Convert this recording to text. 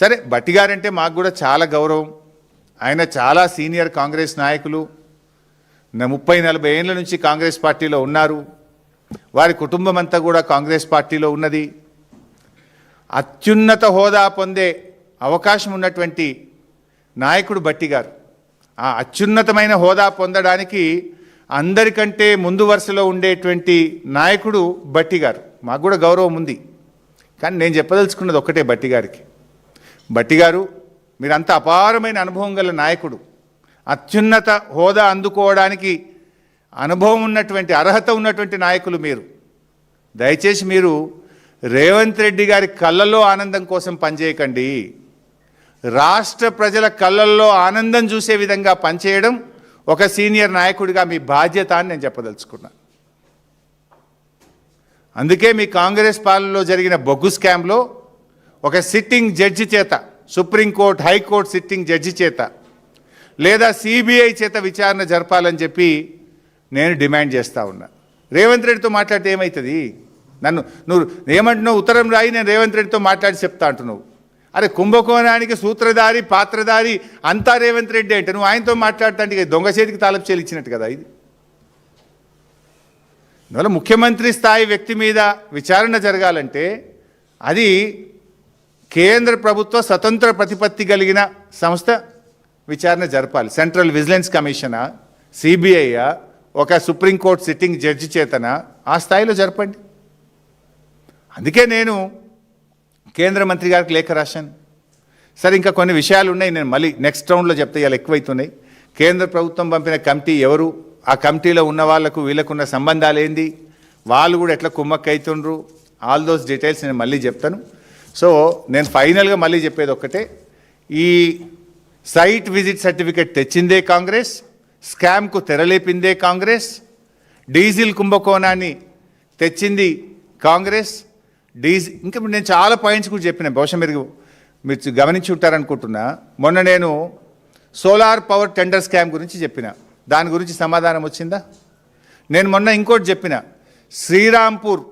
సరే భట్టి గారంటే మాకు కూడా చాలా గౌరవం. ఆయన చాలా సీనియర్ కాంగ్రెస్ నాయకులు, 30-40 ఏళ్ల నుంచి కాంగ్రెస్ పార్టీలో ఉన్నారు. వారి కుటుంబం అంతా కూడా కాంగ్రెస్ పార్టీలో ఉన్నది. అత్యున్నత హోదా పొందే అవకాశం ఉన్నటువంటి నాయకుడు భట్టి గారు. ఆ అత్యున్నతమైన హోదా పొందడానికి అందరికంటే ముందు వరుసలో ఉండేటువంటి నాయకుడు భట్టి గారు. మాకు కూడా గౌరవం ఉంది. కానీ నేను చెప్పదలుచుకున్నది ఒక్కటే భట్టి గారికి, భట్టి గారు మీరంత అపారమైన అనుభవం గల నాయకుడు, అత్యున్నత హోదా అందుకోవడానికి అనుభవం ఉన్నటువంటి అర్హత ఉన్నటువంటి నాయకులు మీరు. దయచేసి మీరు రేవంత్ రెడ్డి గారి కళ్ళల్లో ఆనందం కోసం పనిచేయకండి. రాష్ట్ర ప్రజల కళ్ళల్లో ఆనందం చూసే విధంగా పనిచేయడం ఒక సీనియర్ నాయకుడిగా మీ బాధ్యత అని నేను చెప్పదలుచుకున్నా. అందుకే మీ కాంగ్రెస్ పాలనలో జరిగిన బొగ్గు స్కామ్లో ఒక సిట్టింగ్ జడ్జి చేత, సుప్రీంకోర్టు హైకోర్టు సిట్టింగ్ జడ్జి చేత లేదా సిబిఐ చేత విచారణ జరపాలని చెప్పి నేను డిమాండ్ చేస్తూ ఉన్నా. రేవంత్ రెడ్డితో మాట్లాడితే ఏమవుతుంది? నువ్వు ఏమంటున్నావు? ఉత్తరం రాయి, నేను రేవంత్ రెడ్డితో మాట్లాడి చెప్తా అంటున్నావు. అరే కుంభకోణానికి సూత్రధారి పాత్రధారి అంతా రేవంత్ రెడ్డి అంటే నువ్వు ఆయనతో మాట్లాడటానికి దొంగ చేతికి తాలపు చేలు ఇచ్చినట్టు కదా ఇది. అందువల్ల ముఖ్యమంత్రి స్థాయి వ్యక్తి మీద విచారణ జరగాలంటే అది కేంద్ర ప్రభుత్వ స్వతంత్ర ప్రతిపత్తి కలిగిన సంస్థ విచారణ జరపాలి. సెంట్రల్ విజిలెన్స్ కమిషనా, సిబిఐయా, ఒక సుప్రీంకోర్టు సిట్టింగ్ జడ్జి చేతన ఆ స్థాయిలో జరపండి. అందుకే నేను కేంద్ర మంత్రి గారికి లేఖ రాశాను. సరే ఇంకా కొన్ని విషయాలు ఉన్నాయి, నేను మళ్ళీ నెక్స్ట్ రౌండ్లో చెప్తే ఇలా ఎక్కువైతున్నాయి. కేంద్ర ప్రభుత్వం పంపిన కమిటీ ఎవరు, ఆ కమిటీలో ఉన్న వాళ్లకు వీళ్ళకున్న సంబంధాలు ఏంది, వాళ్ళు కూడా ఎట్లా కుమ్మక్కైతుండ్రు, ఆల్ దోస్ డీటెయిల్స్ నేను మళ్ళీ చెప్తాను. సో నేను ఫైనల్గా మళ్ళీ చెప్పేది ఒక్కటే, ఈ సైట్ విజిట్ సర్టిఫికెట్ తెచ్చిందే కాంగ్రెస్, స్కామ్కు తెరలేపిందే కాంగ్రెస్, డీజిల్ కుంభకోణాన్ని తెచ్చింది కాంగ్రెస్. ఇంకా నేను చాలా పాయింట్స్ కూడా చెప్పిన, బహుశా మీరు గమనించి ఉంటారనుకుంటున్నా. మొన్న నేను సోలార్ పవర్ టెండర్ స్కామ్ గురించి చెప్పిన, దాని గురించి సమాధానం వచ్చిందా? నేను మొన్న ఇంకోటి చెప్పిన, శ్రీరాంపూర్